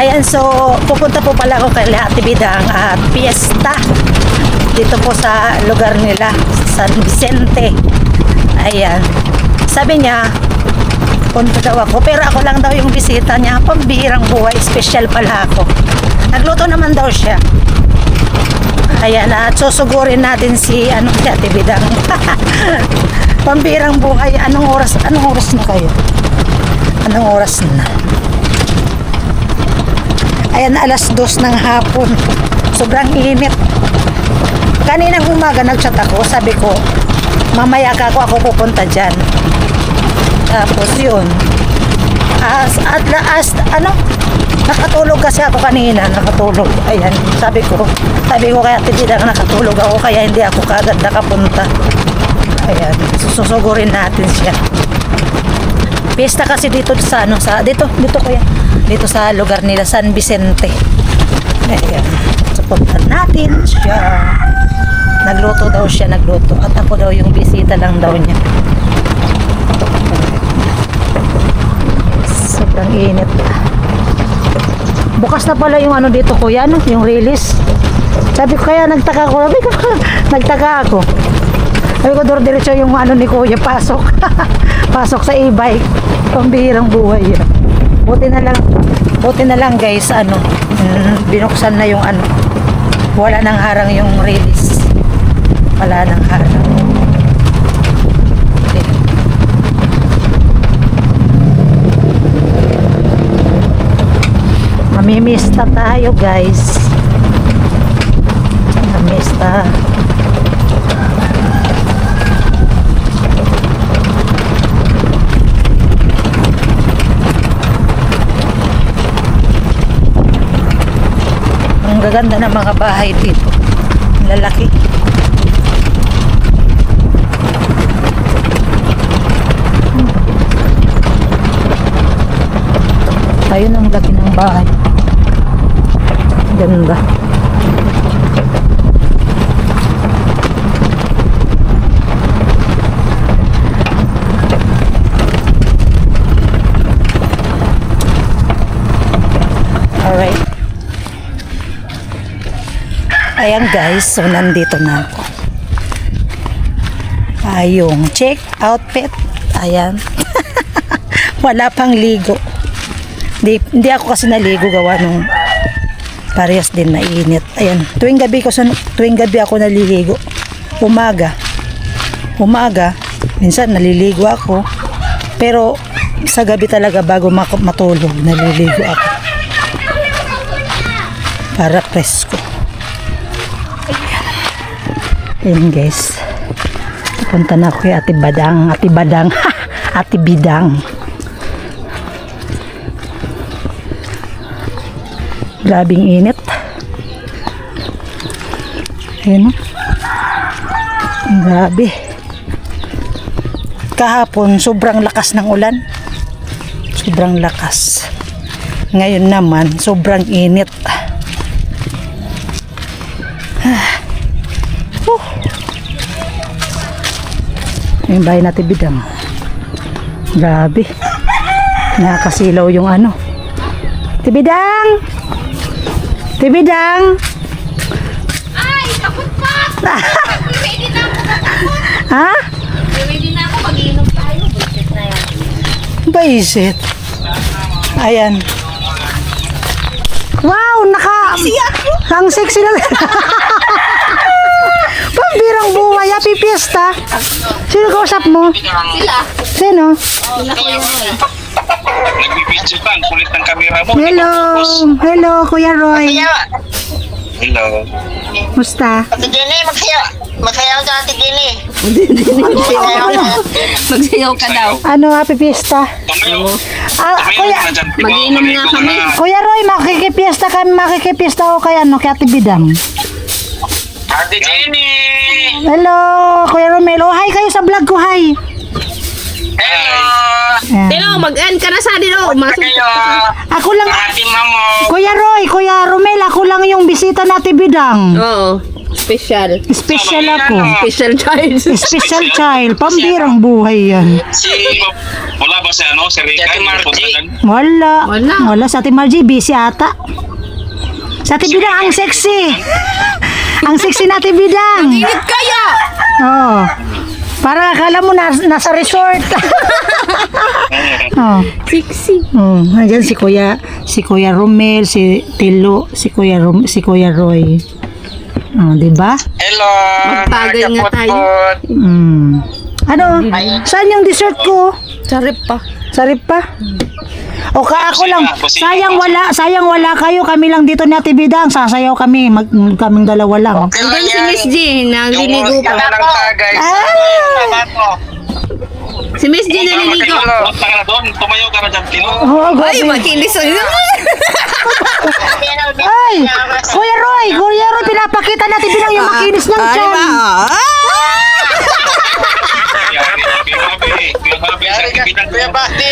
Ayan, so pupunta po pala ako kay Ate Bidang at fiesta dito po sa lugar nila, San Vicente. Ayan, sabi niya punta daw ako, pero ako lang daw yung bisita niya. Pambihirang buhay, special pala ako. Nagluto naman daw siya. Ayan, at susugurin natin si Ate Bidang. Pambihirang buhay. Anong oras na kayo? Anong oras na? Ayan, 2:00 ng hapon. Sobrang init. Kaninang umaga nagchat ako, sabi ko, mamaya ako pupunta dyan. Tapos yun. Nakatulog kasi ako kanina, nakatulog. Ayan, sabi ko kaya Ate Bidang nakatulog ako, kaya hindi ako kaagad nakapunta. Ayan, susugurin natin siya. Pista kasi dito sa dito kuya. Dito sa lugar nila, San Vicente. Ayan. Supuntan natin siya. Nagluto daw siya, at ako daw yung bisita lang daw niya. Sobrang init. Bukas na pala yung dito kuya, yung release. Sabi ko kaya nagtaka ako. Sabi ko diretso yung ni kuya, pasok. Pasok sa e-bike. Pambihirang buhay yan. Buti na lang guys, binuksan na yung wala nang harang yung release. Wala nang harang. Okay. Mamimista tayo guys. Mamimista. Ang gaganda ng mga bahay dito. Lalaki. Ayun ang laki ng bahay. Ganda. Alright. Ayan guys, so nandito na ako. Yung check outfit. Ayan. Wala pang ligo. Hindi ako kasi naligo, gawa nung parehas din na init. Ayan, tuwing gabi ako naliligo. Umaga, minsan naliligo ako. Pero sa gabi talaga bago matulog, naliligo ako. Para presko. Ayan guys. Punta na ako kay Ate Bidang. Grabing init. Ayan o. Grabe. Kahapon, sobrang lakas ng ulan. Sobrang lakas. Ngayon naman, sobrang init. Yung bahay natin Bidang. Grabe. Nakakasilaw yung Tibidang! Ay, takot ka! Ready na ako. Ha? Ready na ako. Mag-iinom tayo. Bullshit na yan. Baisit. Ayan. Wow, ang sexy na. Pambirang buhay. Happy fiesta. Sino kausap mo? Sila. Sino? Sila ko yung Nagbibidyo ka, ang kulit ng kamera mo. Hello, Kuya Roy. Hello. Musta? Ate Jenny, magsayaw ka Ate Jenny. Magsayaw ka daw. Happy fiesta. Kuya, Mag-iinom nga kami. Kuya Roy, makikipiesta ako kay Ate Bidang. Ate Jenny! Hello, Kuya Romelo. Hi kayo sa vlog ko, hi. Hello! Ayan. Dino, mag-end ka na sa Dino. Kumusta kayo? Ako lang, Ate Mamo! Kuya Roy, Kuya Romel, ako lang yung bisita natin Bidang. Oo. special. Special ako. Special child. Special child. Pambirang buhay yan. Wala ba si ano? Si Rica? Ate Margie. Wala. Wala. Wala. Sa Ate Margie, busy ata. Sa Ate Bidang, ang sexy. Ang sexy na Ate Bidang. Init kaya! Oh. Para akala mo nasa resort. Oh. Sexy. Oh, nandiyan si Kuya Romel, si Tilo, si Kuya Roy. Oh, 'di ba? Hello. Magtagay nga tayo. Ano? Saan yung dessert ko? Sarap pa. Sarip pa? O ako lang. Sayang wala kayo. Kami lang dito ni Ate Bidang. Sasayaw kami. Kaming dalawa lang. Okay Doon lang si yan. Miss G, naliligo Yung pa. ng tagay. Si Miss G naliligo. Punta ka na doon. Tumayo ka na dyan, Tino. Oh, Ay, grabe. makinis ang Ay! Kuya Roy, pinapakita natin bilang yung makinis ng Ay, tiyan. ba? Kuya Basti.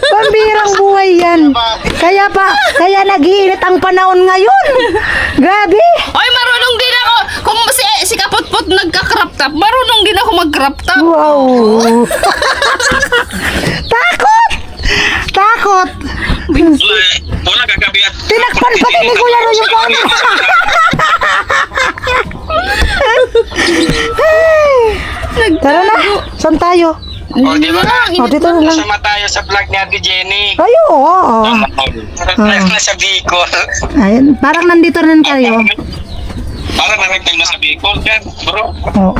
Pambirang buhay yan. Kaya nag-iinit ang panahon ngayon. Grabe. Ay, marunong din ako. Kung si Kaputput nagka-crop top, marunong din ako mag-crop top. Wow. Takot. Wala kagabi at... Tinakpan pati ni Kuya Roy yung phone. Tara na. Saan tayo? O, di ba? O, dito na lang. Kasama tayo sa vlog ni Ate Jenny. Ay, oo. Nasa Bicol. Ayun, parang nandito rin tayo. Parang narinig na sa Bicol yan, bro. Oo.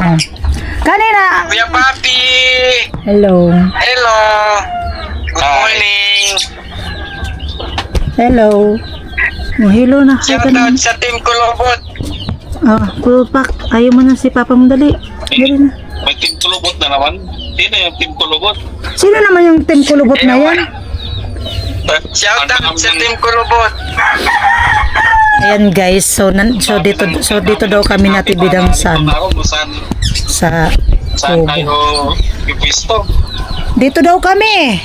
Kanina. Kuya Papi. Hello. Hello. Good morning. Hello. Oh, hello na. Hi Shout ka na. out sa Team Kulobot. Pulpak. Ayaw mo na si Papa mo dali. Dali na. May team tulubot na naman. Sino yung team tulubot? Sino naman yung team kulubot na yan? Shout out sa Team Kulobot. Ayan guys, so dito daw kami natibidang sa Saan Kubo. tayo pipisto? Dito daw kami.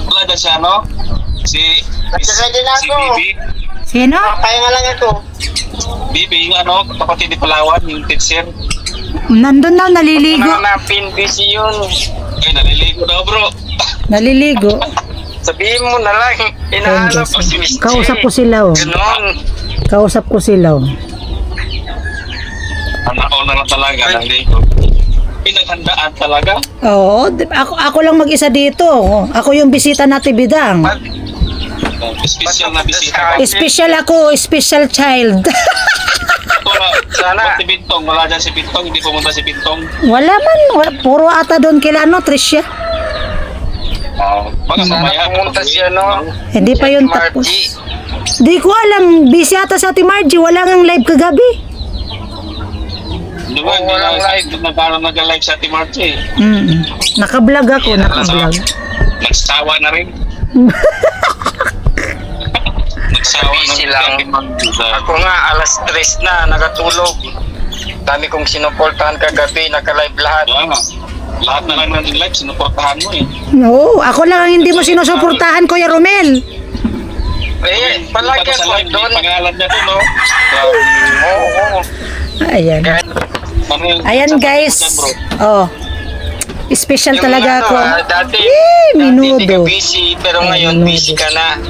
Wala na siya, no? Si Nagsasadya na ako. Bibi. Sino? Kaya nga lang ito. Bibi, yung ano, kapatid ni Palawan, yung teacher. Nandun daw naliligo. Ano na busy yun. Ay, naliligo daw, bro. Naliligo. Sabihin mo na lang. Inahanap ko si Miss J. Kausap ko sila oh. Ganon. Kausap ko sila oh. Anak ko na lang talaga, naliligo. Pinaghandaan talaga. Oo, ako lang mag-isa dito. Ako yung bisita na Tibidang. Special na bisita. Special ako, special child. Sana. Si Bintong, wala dyan si Bintong, hindi pumunta si Bintong. Wala man, puro ata doon kila Tricia. Baka mamaya. Pumunta siya, no? Hindi pa yun tapos. Di ko alam, busy ata sa Ate Margie, wala ngang live kagabi. Di ba, hindi walang lang live. nag-live sa Ate Margie. Nakablog ako, nakablog. Nagsawa na rin. Nagsawa na Busy rin lang. si Ate Margie. Ako nga, alas 3 na, nagatulog. Dami kong sinuportahan kagabi, naka-live lahat. Kaya nga, lahat na lang ng live, sinuportahan mo eh. No, ako lang ang hindi mo sinusuportahan, Kuya Romel. Eh, palagi Pagka sa ako live, may doon. pangalan niya doon, no? Oo. Ayan. Ayan guys. Oh. Special Yung talaga ano, ako. dati Minudo. di ka busy, pero ngayon busy ka na.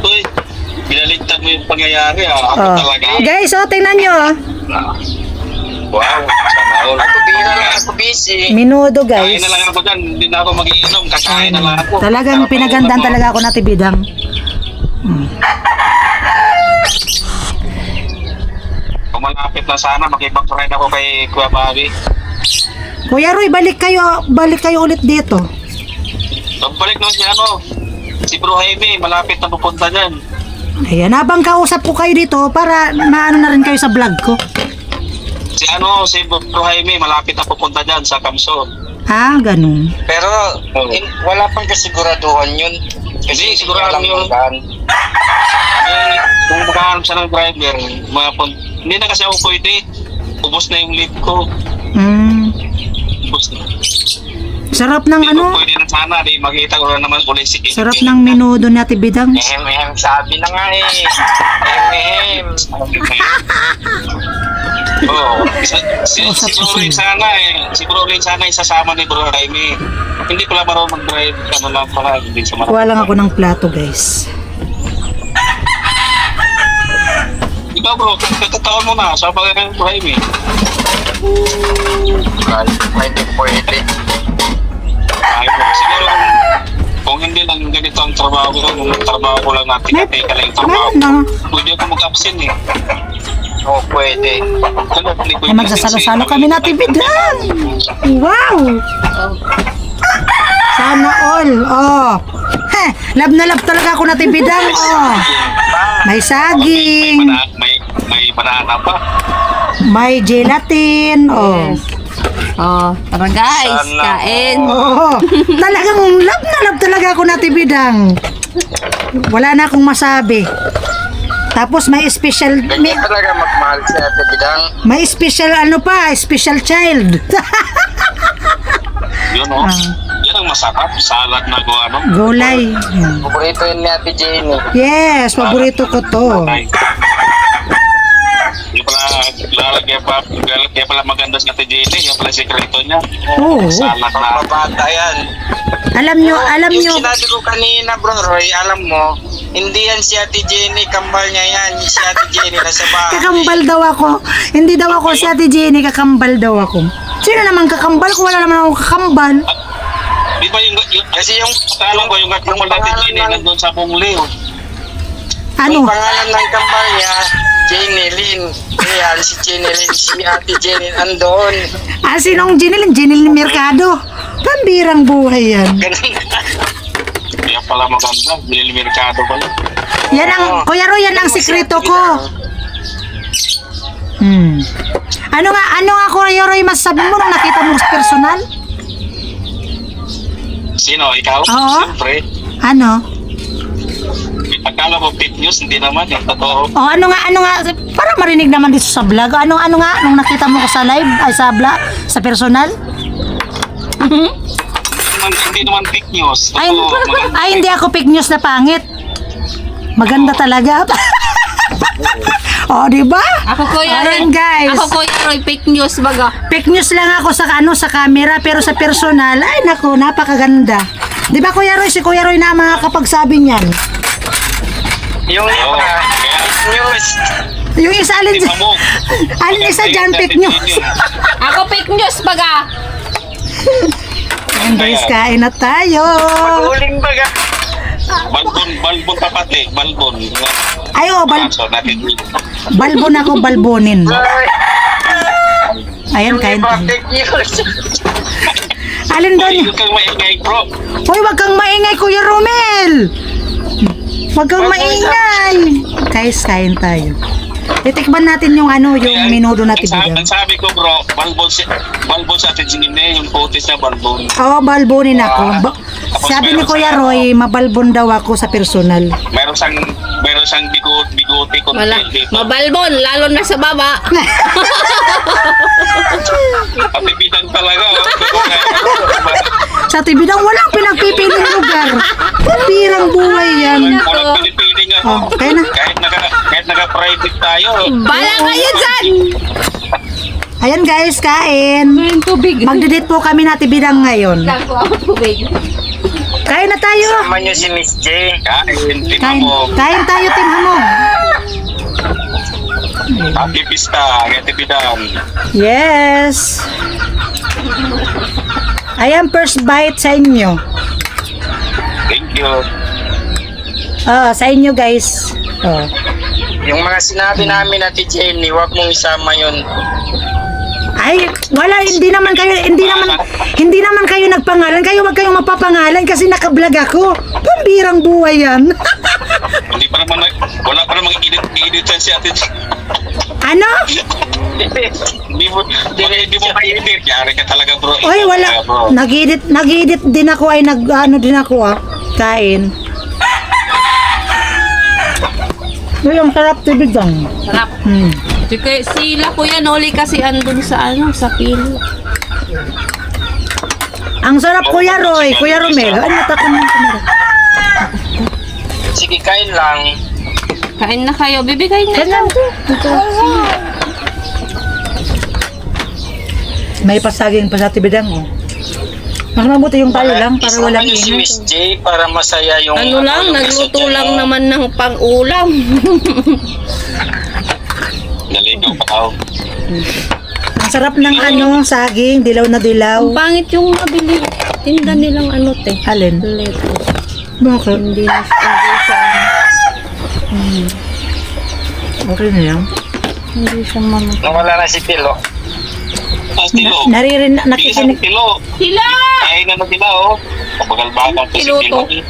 Uy, binaligtad mo yung pangyayari ah. Ako Oh. talaga. Guys, tingnan nyo. Wow, sana all. Ako bihira lang ako busy. Minudo Kain guys. na lang ako dyan, hindi na ako magiinom, kakain na lang ako. Talagang Para pinagandaan pauwi talaga ako na Tibidang. Kung malapit na sana, makipag-friend ako kay Kuya Bobby. Kuya Roy, balik kayo ulit dito. Pagbalik naman si ano, si Bro Jaime, malapit na pupunta dyan. Ayan, habang kausap ko kayo dito para maano na rin kayo sa vlog ko. Si Bro Jaime, malapit na pupunta dyan sa Kamson. Ah, ganun. Pero wala pang kasiguraduhan yun. Hindi, sigurado yun. Kung makahanap siya ng driver, hindi na kasi ako pwede. Ubos na yung leave ko. Mm. Ubos na. Sarap ng Di ba ano? pwede na sana, di makita ko na naman ulit si Sarap ng menudo ni Ate Bidang. Sabi na nga eh. Oo. Si Usap Bro ko Rin sila. sana eh. Si Bro Rin sana isasama ni Bro Jaime. Hindi pala marunong mag-drive. Ano lang pala, hindi sa Kuha lang ako ng plato, guys. Ikaw bro, katataon mo na. Sa pag Bro Jaime. Pwede, pwede. Ay, siguro kung hindi lang ganito ang trabaho ko, kung trabaho ko lang natin, teka lang yung trabaho ko. Meron na. Pwede ako mag-absent eh. Oo, pwede. Ay, magsasalo-salo kami na Ate Bidang. Wow! Sana all. Oh. Heh, love na love talaga ako na Ate Bidang. Oh. May saging. May banana pa. May gelatin. Oh. Oh, tara guys, Sana kain. Oo. Talagang love na love talaga ako na Ate Bidang. Wala na akong masabi. Tapos may special Ganyan talaga magmahal si Ate Bidang. may special ano pa, special child. Yun oh. Yan ang masarap. Salad na ko ano. Gulay. Paborito yun ni Ate Jenny. Yes, paborito ko to. Ay. Yung pala, kaya pala maganda si Ate Jenny. Yung pala sikreto niya. Oo. Salad na. Pambabata yan. Alam nyo, Yung sinabi ko kanina, Bro Roy, alam mo, hindi yan si Ate Jenny, kambal niya yan. Si Ate Jenny nasa bahay. kakambal daw ako. Hindi daw ako si Ate Jenny, kakambal daw ako. Sino naman kakambal kung wala naman ako kakambal? Di ba yung Kasi yung alam ko yung kakambal natin Jenny nandun sa Bungleo. Ano? Yung pangalan ng kambal niya, Jenny Lynn. Ayan, si Jenny Lynn, si Ate Jenny andoon. Ah, sinong Jenny? Jenny Mercado. Pambirang buhay yan. Ganun. Kaya pala maganda. Binili merkado pala. Yan ang, Kuya Roy, yan ang sikreto ko. Ano nga, Kuya Roy, masasabi mo nung nakita mo sa personal? Sino? Ikaw? Oo. Siyempre. Ano? Akala mo fake news, hindi naman. Yung totoo. Oh, ano nga, para marinig naman dito sa vlog. Ano nga, nung nakita mo ko sa live, ay sa vlog, sa personal? Hindi naman fake news. Ay, Totoo, maganda. ay, hindi ako fake news na pangit. Maganda talaga. Oh, di ba? Ako Kuya Roy. Ayan, guys. Ako Kuya Roy, fake news baga. Fake news lang ako sa sa camera, pero sa personal, ay nako, napakaganda. Di ba Kuya Roy, si Kuya Roy na makakapagsabi niyan. Yung Oo, iba, kaya, news. Yung isa alin, tingnan mo. alin isa dyan, fake news. Ako fake news baga. Ayan guys, kain na tayo. Huling baga. Balbon papati. Balbon. Ay, oh, So, natin. balbon ako, balbonin. Ayan, Yung kain iba, tayo. fake news. Alin doon? Huwag kang maingay, bro. Hoy, wag kang maingay, Kuya Romel. Wag kang maingay. Guys, kain tayo. Titikman natin yung yung menudo natin Ang bigyan. sabi ko, bro, balbon sa atin Jenny, yung putis na balbon. Oo, balbonin ako. Sabi ni Kuya Roy, mabalbon daw ako sa personal. Meron siyang bigote ko Wala. dito. Mabalbon, lalo na sa baba. Pati bidang talaga. Sa Tibidang walang pinagpipiling lugar. Pambirang buhay yan. Walang pinipiling Oh, kaya na. Kahit naka-private tayo. Bala kayo dyan! Ayan guys, kain. Yung tubig. Magdidate po kami na Tibidang ngayon. Ako ako tubig. Kain na tayo. Sama niyo si Miss J. Kain, tingnan Kain, mo. kain tayo, Tim Hamong. Happy Pista, Happy Bidang. Yes. Ayan, first bite sa inyo. Thank you. Sa inyo guys. Oh. Yung mga sinabi namin Ate Jenny, huwag mong isama yun. Ay, wala, hindi naman kayo nagpangalan. Kayo wag kayong mapapangalan kasi naka-vlog ako. Pambirang buhay yan. Wala pa naman edit si Ate Jenny. Ano? Hindi mo ma-edit. Yari ka talaga, bro. Oy, wala. Bro. Nag-edit din ako ay din ako kain. Uy, ang sarap Tibidang. Sarap. Sila kuya Noli kasi andun sa sa pili. Ang sarap, Kuya Roy. Kuya Romel. Ano nataka mo yung kamera? Sige, kain lang. Kain na kayo. Bibigay na Kaya ito. may pasaging pa sa tibidang, oh. Mas mabuti yung tayo lang para Isama walang niyo si ingay. Miss J para masaya yung... Ano lang, yung nagluto isa lang dyan. naman ng pang-ulam. Naligaw pa ako. Ang sarap ng ano, saging, dilaw na dilaw. Ang pangit yung mabili. Tinda nilang ano, te. Alin? Lettuce. Bakit? Hindi siya, Okay na yan. hindi siya man. Nawala na si Tilo. Tapos Tilo. Naririn, Bilisan nakikinig. Tilo. Sila! Kaya na sila, oh. Kabagal-bagal to si Tilo Tilo. to.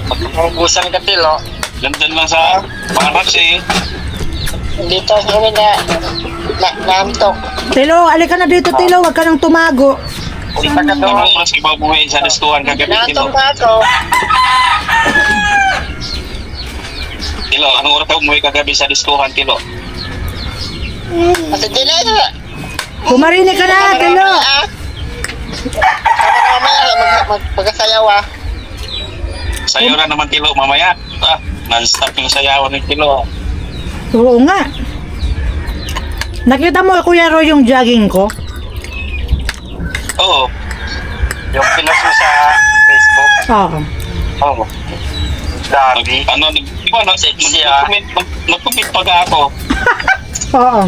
Pagkakubusan ka, Tilo. Gandun lang sa Marax eh. Dito kami naamtok. Tilo, alika na dito, Tilo. Huwag ka nang tumago. Punta ka Ano doon. oras iba buhay sa diskuhan kagabi, Tilo? Naamtok na ako. Tilo, anong oras ka umuwi kagabi sa diskuhan, Tilo? Ate Tilo, Kumarinig ka na, Tilo. magkasayaw ah. Sayo na naman, Tilo, mamaya. Non-stop yung sayawan ng Tilo. Oo nga. Nakita mo, Kuya Roy, yung jogging ko? Oo. Yung pinost mo sa Facebook. Oo. Oo. Dami. Di ba, Sexy, ah. nag-comment pa ka ako. Oo.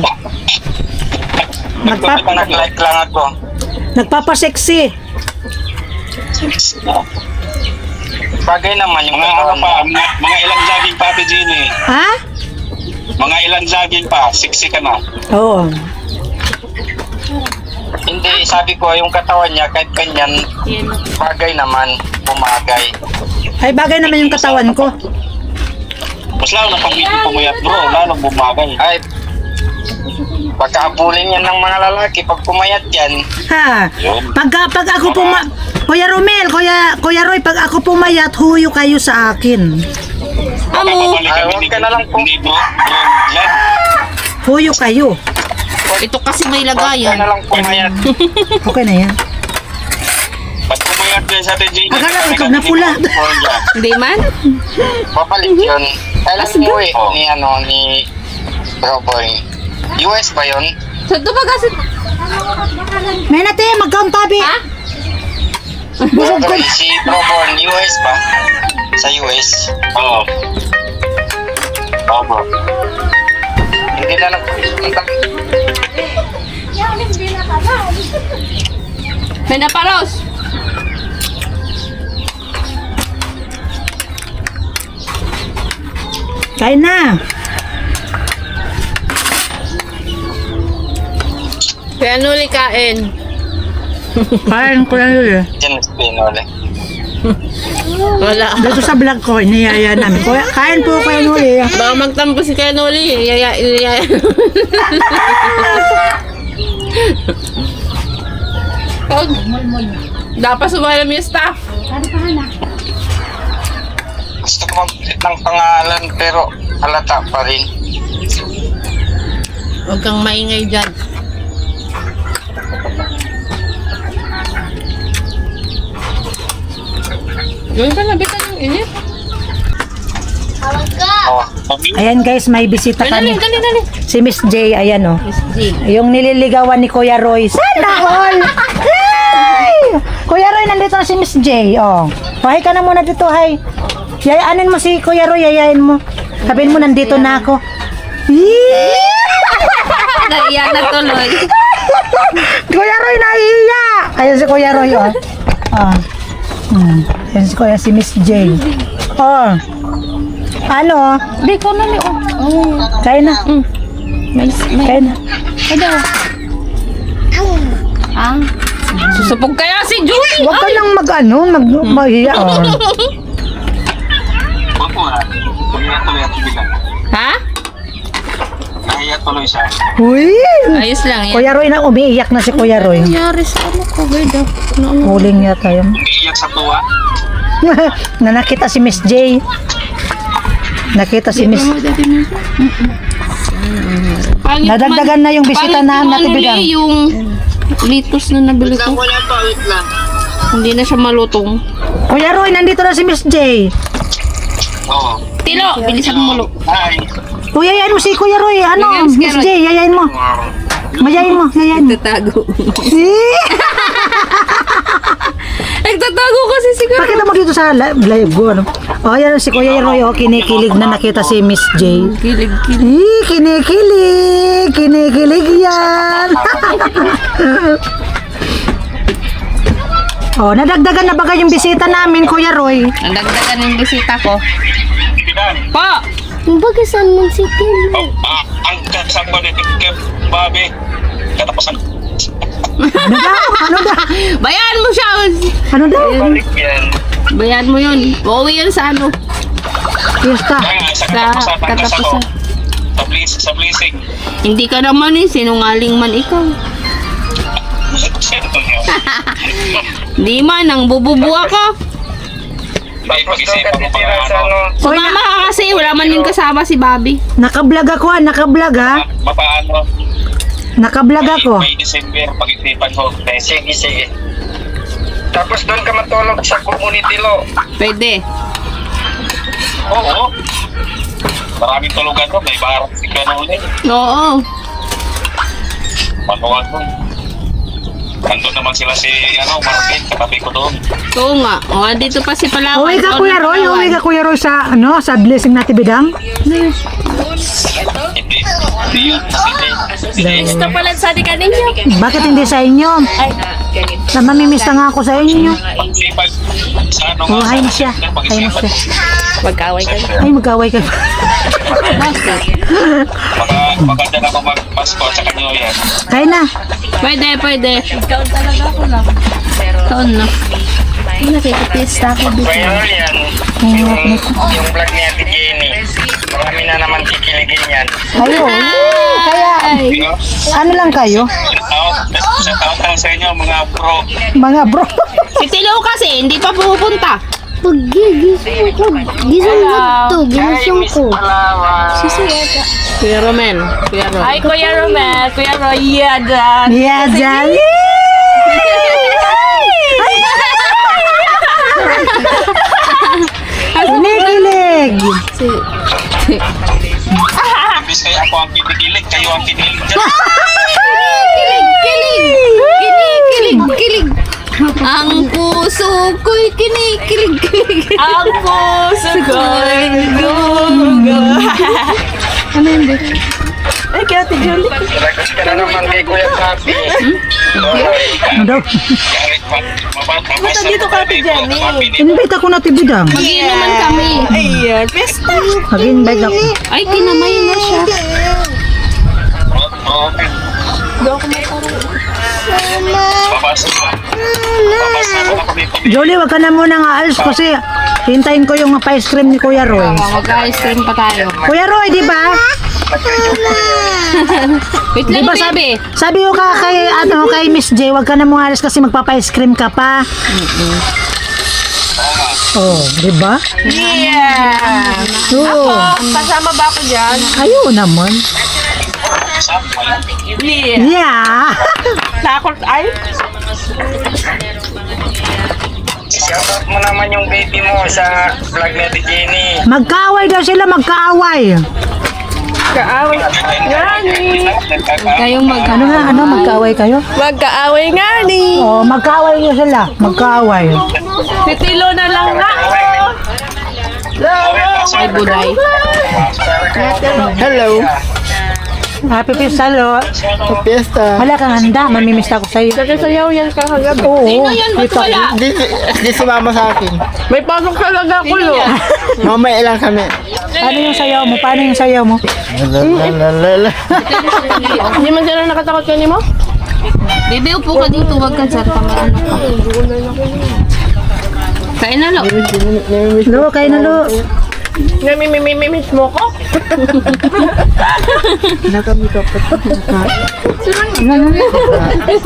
Nag-like lang ako. Nagpapasexy. Bagay naman yung Mga ano katawan mo. pa, mga ilang jogging pa, Ate Jenny. Ha? Mga ilang jogging pa, sexy ka na. Oo. Hindi, sabi ko yung katawan niya kahit ganyan, bagay naman, bumagay. Ay, bagay naman yung katawan ko. Mas lalo na pag hindi pumayat, bro, lalong bumagay. Ay, pagkaabulin yan ng mga lalaki, pag pumayat yan, Ha? Yun. Pag ako Kuya Romel, Kuya Roy, pag ako pumayat, huyo kayo sa akin. Baka Amo, babalik Ay, kami huwag ka na lang po. Hindi, bro, yan. Huyo kayo. ito kasi may wag ka lagayan. na lang pumayat. Okay na yan. Pag pumayat dyan sa Ate Jenny, Akala ko ikaw na pula. Hindi man? Babalik yun. Kailan umuwi Oh. ni Roboy? US ba yun? Sa ito ba kasi? May nate, magkauntabi. Ha? Busog ko. Roboy, si Roboy, US ba? Sa US. Oo. Oo, bro. Hindi na nagpunta. May naparos. Kain na. Kaya nuli kain. Kain ko na yun eh. Diyan pinole. Wala. Dito sa vlog ko, iniyaya namin. Kuya, kain po kayo nuli. Baka magtampo si Kaya Noli. Yaya. Dapat sumalam yung staff. Gusto ko mag-ulit ng pangalan pero halata pa rin. Huwag kang maingay dyan. Gawin ka na, bitan yung init. Oh, Ayan guys, may bisita Dali, kami. dali, dali. Si Miss J, ayan oh. Miss G. Yung nililigawan ni Kuya Roy. Sana all! Hey! Kuya Roy, nandito na si Miss J. Oh. Hi ka na muna dito, hi. Yayanin mo si Kuya Roy, yayain mo. Sabihin mo, nandito na ako. Yee! Naiya na tuloy. Kuya Roy, nahiya! Ayan si Kuya Roy, oh. Ah. Ayan si Kuya, si Miss J. Oh. Ano? Di ko na ni oh. Kain na. May Kain na. Ano? Ah. Susupog kaya si Julie. Huwag ka lang maghiya, oh. Huwag mo ha. Pumayat tuloy at bilang. Ha? Nahiya tuloy siya. Uy! Ayos lang yan. Kuya Roy na, umiiyak na si Kuya Roy. Nangyari sa ano ko, Gerda? Huling yata yun. Umiiyak sa tuwa. Na nakita si Miss J. Nakita si Miss. Nadagdagan na yung bisita na Natin natibigan. yung litos na nabili ko. wala pa, wait lang. Hindi na siya malutong. Kuya Roy, nandito na si Miss J. Oo. Tilo, bilisan mo mulo. Hi. O, yayain mo si Kuya Roy. Ano, Yes, Miss Kuya Roy. J, yayain mo. Yayain mo, yayain mo. Nagtatago. Eh, Nagtatago kasi si Kuya. pakita mo dito sa live ko, ano. O, yan si Kuya Roy, kinikilig na nakita si Miss J. Kilig-kilig. Kinikilig. Kinikilig yan. Oh, nadagdagan na ba kayong bisita namin, Kuya Roy? Nandagdagan yung bisita ko. Bidan. Po! Kumbaga saan man si Tim? Oh, ang kasama ni Kip Bobby. Katapusan. Ano daw? Ano daw? Bayaan mo siya! Ano daw? Balik yan. Bayaan mo yun. Uuwi yun sa ano? Fiesta. Kaya sa Sa katapusan, ang katapusan. sa blessing. Hindi ka naman eh. Sinungaling man ikaw. Di man, nang bububuha ka. May Tapos doon ka pag-isipan mo titira pa sa ano. Sumama ka kasi. Wala man din kasama si Bobby. Nakablog ako, nakablog ha. Mapaano? Nakablog ako. May December, pag-isipan ko. Sige, sige. Tapos doon ka matulog sa community lo. Pwede. Oo. Maraming tulugan doon. May bar. Ikaw ulit. Oo. Manuwan doon. Nandun naman sila si, Marvin. Katabi ko doon. Oo nga. O, dito pa si Palawan. Uwi ka, Kuya Roy. Uwi ka, Kuya Roy, sa, sa blessing na Tibidang. Hindi. Hindi yun. Hindi. Gusto pala sa atin ninyo. Bakit hindi sa inyo? Na mamimiss na nga ako sa inyo. Pag-isipan. Sa ano Oh, nga, hay mo sa- siya. Hay mo siya. Magkaway ka. Ay, magkaway ka. Maganda na ako mag-Pasko at saka New Year. Kaya na. Pwede, pwede. Taon na. Nakikipista ako dito. Kaya yan, yung vlog ni Ate Jenny. Marami na naman kikiligin yan. Ayo. Kaya, ano lang kayo? Sa taon lang sa inyo, mga bro. Mga bro. Si Tilo kasi, hindi pa pupunta. Pag gigising ko. Gising ko to. Ginising Miss ko. Palawan. Kuya Romen. Kuya Rom. Ay, Kuya Romel. Kuya Roy. Yeah, dyan. Yeah, Jolly. Kinikilig. Imbis kayo ako ang kinikilig, kayo ang kinilig dyan. Kilig, kilig. Kinikilig, kilig. Ang puso ko'y kinikilig, kilig. Ang puso ko'y gugo. Ay, kaya Ate Julie. Lagot ka na naman kay Kuya Papi. Ano daw? Mabasa dito ka, Jenny. Invite ako na Tibidang. Mag-inuman kami. Ayan, pesta. Mag-invite ako. Ay, kinamay na siya. Babasa na kami. Jolie, wag ka na muna nga alis kasi hintayin ko yung pa-ice cream ni Kuya Roy. Mag-ice cream pa tayo. Kuya Roy, di ba? Wait Di lang, ba baby. sabi ko ka kay Miss J, wag ka na muna alis kasi magpapa-ice cream ka pa. Oh, di ba? Yeah. Oo. Kasama ba ako dyan? Ayaw naman. Yeah. Yeah. Takot ay. Shoutout mo naman yung baby mo sa vlog ni Ate Jenny. Magkaaway daw sila, magkaaway. Kaaway. Kayong mag... Ano, magkaaway kayo? Magkaaway nga ni. Oh, magkaaway nyo sila. Magkaaway. Si Tilo na lang nga. Ay, buday. Hello. Happy Fiesta, lo. Fiesta. Wala kang handa, mamimiss ako sa'yo. Nagsasayaw yan kakagabi. Oo. Sino yan? Ba't dito- wala? Di sumama sa akin. May pasok talaga ko lo. Mamaya lang kami. Paano yung sayaw mo? Paano yung sayaw mo? Lalalala. Hindi man sila nakatakot ka ni mo? Baby, upo ka dito. Huwag ka dyan. Pamaano ka. Kain na, lo. Lo, kayo na, lo. Namimimimimis mo ko?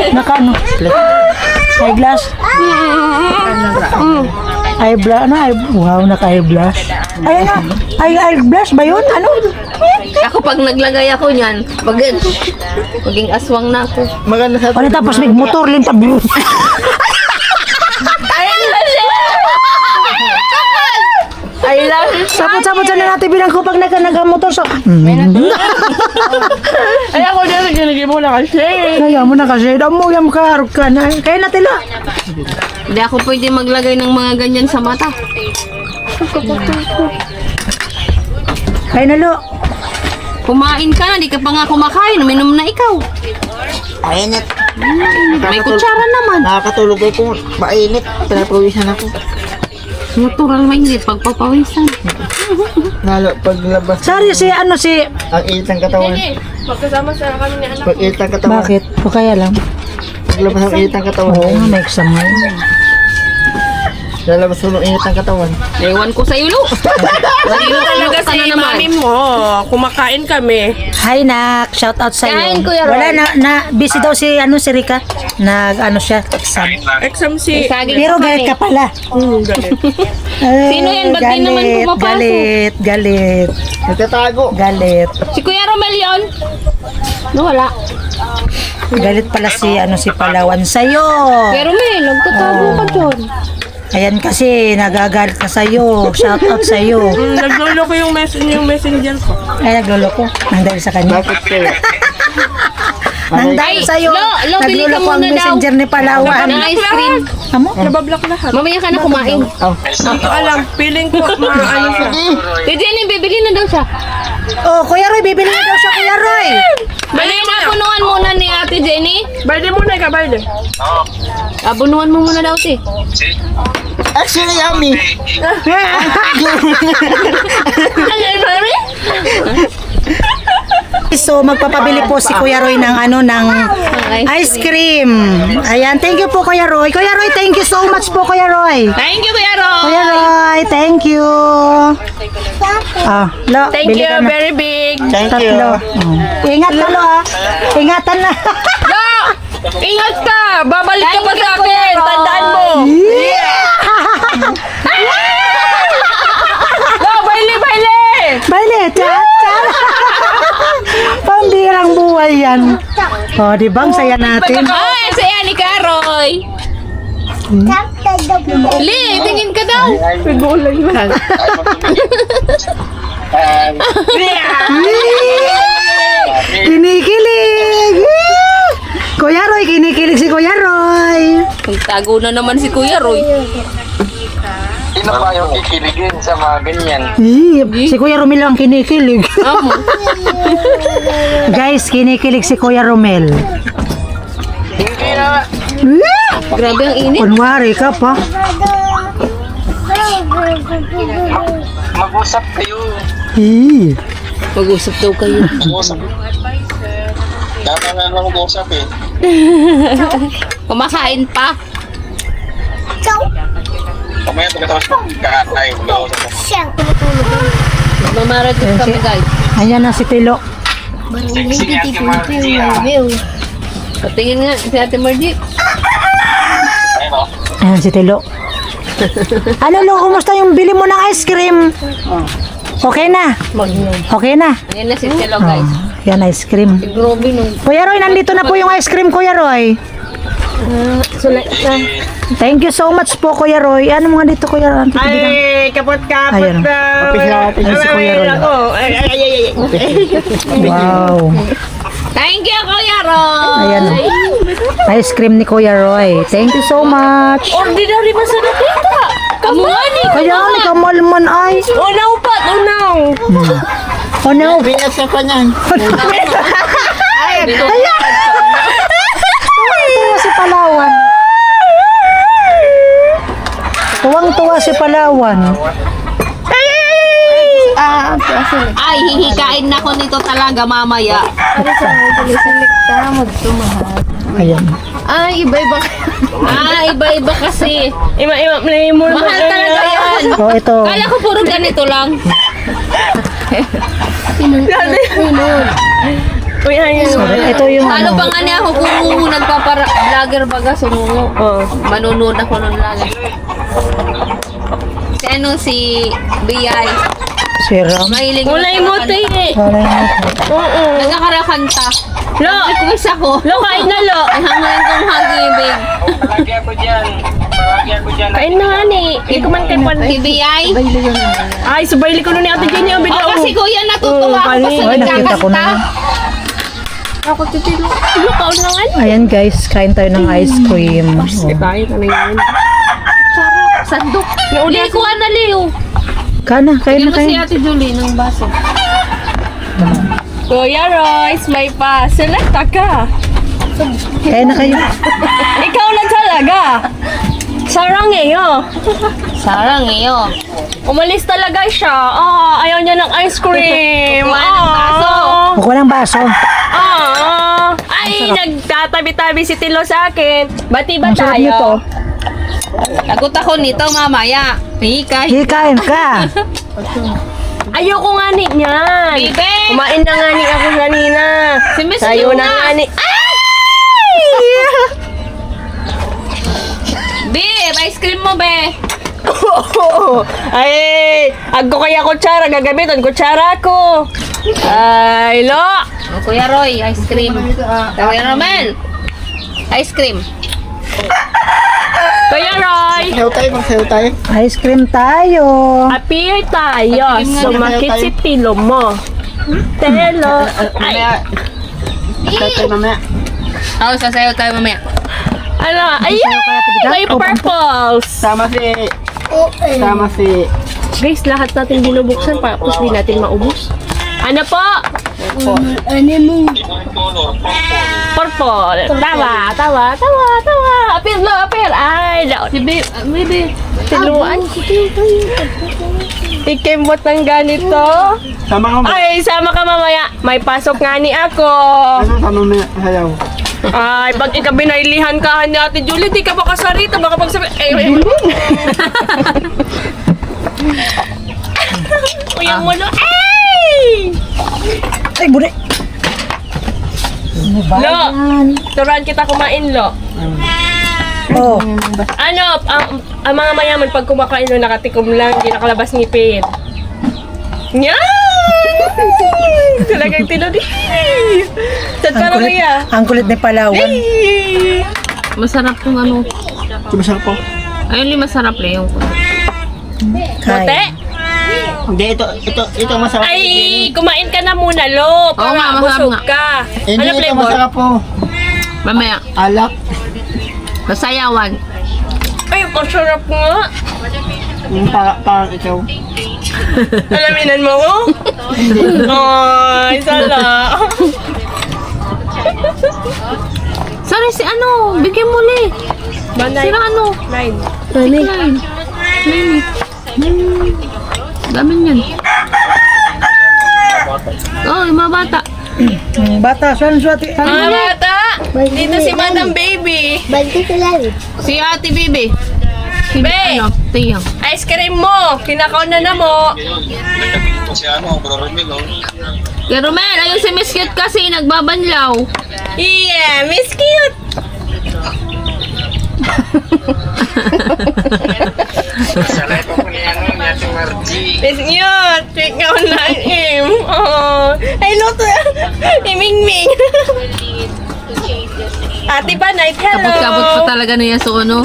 Naka ano? Eyeglass? Eyeblass? Ano? Wow, naka-eyeglass. Ay, ano? Eyeglass ba yun? Ano? Ako pag naglagay ako niyan, maging aswang na ako. Maganda sa Ano tapos may motor, lintag. Sapot-sapot sana natin bilang ko pag nagkamotor so. Ay, ako din, ginigay mo na kasi. Kaya mo na kasi, damo yung kaharap ka na. Kaya na tila. Hindi ako pwede maglagay ng mga ganyan sa mata. Kaya na lo. Kumain ka na, di ka pa nga kumakain. Uminom na ikaw. Mainit. May kutsara naman. Nakakatulog ako. Mainit. Pinapawisan ako. Natural mainit, pagpapawisan. Lalo paglabas. Sorry si ano si... Ang init ng katawan. Magkasama sa kami ni anak. Pag init ng katawan. Bakit? O kaya lang. Paglabas ng init ng katawan. Oo nga, may exam ngayon. Lalabas ng init ng katawan. Ewan ko sa'yo, Lu. Dito talaga si mami mo. Kumakain kami. Hi, Nak. Shout out sa'yo. Kain, Kuya Roy. Wala na, busy daw si si Rika. Ano siya, exam. Exam si... Saging Pero pa galit kami. ka pala. Galit. Sino yan? Ba't di naman pumapasok? Galit. Nagtatago. Galit. Si Kuya Romel yun? No, wala. Galit pala si Palawan sa'yo. Kuya Romel, nagtatago ka dyan. Ayan kasi, nagagalit ka sa'yo. Shout out sa'yo. Naglolo ko yung messenger ko. Ay, nagluloko. Nang dahil sa kanya. Bakit sa'yo? Nang dahil sa'yo. Lo, bili ka Nagluloko ang muna daw. messenger ni Palawan. Ng ice cream. Amo? Nabablock lahat. Mamaya ka na kumain. Hindi ko alam. Feeling ko maano siya. Si Jenny, bibili na daw siya. Oh, Kuya Roy, bibili na daw siya, Kuya Roy. Bali na, punuan muna ni Ate Jenny. Balde muna ka, balde. Abunuan mo muna daw, si. Actually, yummy. Ay, mami? So, magpapabili po si Kuya Roy ng ice cream. Ayan, thank you po, Kuya Roy. Kuya Roy, thank you so much po, Kuya Roy. Thank you, Kuya Roy. Kuya Roy, thank you. Thank bili you, ka na. very big. Thank you. Tatlo. Ingat ka, Lo, ha. Ingatan na. Lo! Ingat ka! Babalik ka pa sa akin! Tandaan mo! Lo, baile! Baile, chat. Pambirang buhay yan. O, di ba? Ang saya natin. Ay, saya ni Karoy. Li, tingin ka daw. Kinikilig. Kuya Roy, kinikilig si Kuya Roy. Magtago na naman si Kuya Roy. Sino pa yung kikiligin sa mga ganyan? Si Kuya Romel ang kinikilig. Amo. Guys, kinikilig si Kuya Romel. Hindi na. Grabe ang init. Kunwari ka pa. Mag-usap kayo. Mag-usap daw kayo. Mag-usap. Dapat nga naman mag-usap eh. Kumakain pa. Kamaya pagkatapos magkakain, mag-usap. Mamarating kami, guys. Ayan na si Tilo. Sexy ni Ate Margie ah. Patingin nga si Ate Margie. Ayun o. Ayan si Tilo. Ano Lo, kumusta yung bili mo ng ice cream? Okay na? Okay na? Ayan na si Telo, guys. Yan, ice cream. Grabe nung... Kuya Roy, nandito na po yung ice cream, Kuya Roy. Thank you so much po, Kuya Roy. Ano mga dito, Kuya Roy? Ay, kapot-kapot Ayun. na. Ayun si Kuya Roy. Ako. Ay. Wow. Thank you, Kuya Roy. Ayan. Ice cream ni Kuya Roy. Thank you so much. Ordinary ba sa nakita? Kamuhan eh. Kaya ni kamalman ay. Unaw pa, unaw. Oh no. Binas sa kanyan. Tuwang-tuwa si Palawan. Tuwang-tuwa si Palawan. Ay, hihikain na ko nito talaga mamaya. Ayan. Iba-iba kasi. Ima, mo Mahal talaga yan. Oh, ito. Kala ko puro ganito lang. Uy, ayun. Ito yung Ano ano. pa nga niya ako kung nagpapara-vlogger baga sumungo. Manunood ako nun lagi. Si Biyay. Sira. Mahilig Kulay mo, te. Wala na. Oo. Nagkakarakanta. Lo, Request ako. lo, kain na, lo. Ay, hanggang kong hag-ibig. Palagi ako dyan. Kain na nga ni. Hindi ko man kay pan. TBI. Ay, subayli ko nun ni Ate Jenny ang O video. kasi kuya natutuwa ako kasi Ay, nakita ko na. Ako titilo. Ano ka unangan? Ayan guys, kain tayo ng ice cream. Oh. Tayo na yun. Sandok. Nauli Hindi ko na Leo. Kana, kain Bigyan na mo si kain. Ate Julie ng baso. Kuya Royce, may pa. Select ka. Kain na kayo. Ikaw na talaga. Sarang iyo. Sarang iyo. Umalis talaga siya. Ayaw niya ng ice cream. Kuha ng baso. Huwag ng baso. Ay, nagtatabi-tabi si Tilo sa akin. Bati ba Ang sarap nito. tayo? Lagot ako nito mamaya. Hikay. Hikain ka. Ayoko nga ni niyan. Bibe! Kumain na nga ni ako kanina. Si Miss Sayo Luna. na nga ni... Be, ice cream mo be. Ay, agko kaya kutsara. Gagamitan kutsara ko. Ay, lo. O, Kuya Roy, ice cream. Kuya Romel. Ice cream. Kuya Roy. Sayo tayo, magsayo tayo. Ice cream tayo. Appear tayo. Sumakit si Tilo mo. Telo. Ay, Sayo tayo mamaya. Oo, sasayaw tayo mamaya. ano? Ayan! May purples. Sama si... Guys, lahat natin binubuksan tapos di natin maubos. Ano po? Ano mo? Purple. Tawa. Appear lo, appear. Ay, no. Si Bibi. Tiluan. Ikembot ng ganito. Sama ka mamaya. Ay, sama ka mamaya. May pasok nga ni ako. Ano sama mamaya? Sayaw. Ay, pag ikaw binailihan ka ni Ate Julie, di ka makasarita. Baka pagsabi, Uyang mo lo. Ay! Ay, budi. Lo, turuan kita kumain, Lo. Oh, Ano, ang mga mayaman pag kumakain lo, nakatikom lang, hindi nakalabas ngipin. Yan! Talagang tinudi. Saan ka na kaya? ang kulit ni Palawan. Masarap yung ano. Sumasarap po. Ayun yung masarap le yung Bote? Kain. Hindi, ito masarap. Ay, kumain ka na muna, Lo. Oo nga, Para masarap busog nga. ka. Hindi, Ano ito flavor? masarap po. mamaya. Alak. Masayawan. Ay, masarap nga. Yung parang ikaw. Alaminan mo ko? Ay, sala. Sorry si ano, bigyan mo le. Banay. Sila ano? Nine. Line. Dami niyan. Oh, yung mga bata. Bata, saan suwati? Mga bata, dito si Madam Baby. Balik ka lang. Si Ate Bibi. Si Be! ano, Tiyang. Ice cream mo. Kinakaon na mo. Nagkabit ko si ano, Bro Romel, oh. Kaya Romel, ayun si Miss Cute kasi nagbabanlaw. Yeah, Miss Cute. Salay ko ni ano, ni Ate Margie. Miss Cute. Tweet nga online him. Oh. Ay, luto. Iming-ming. Ate ba, night hello. Kapot-kapot pa talaga niya sa ano.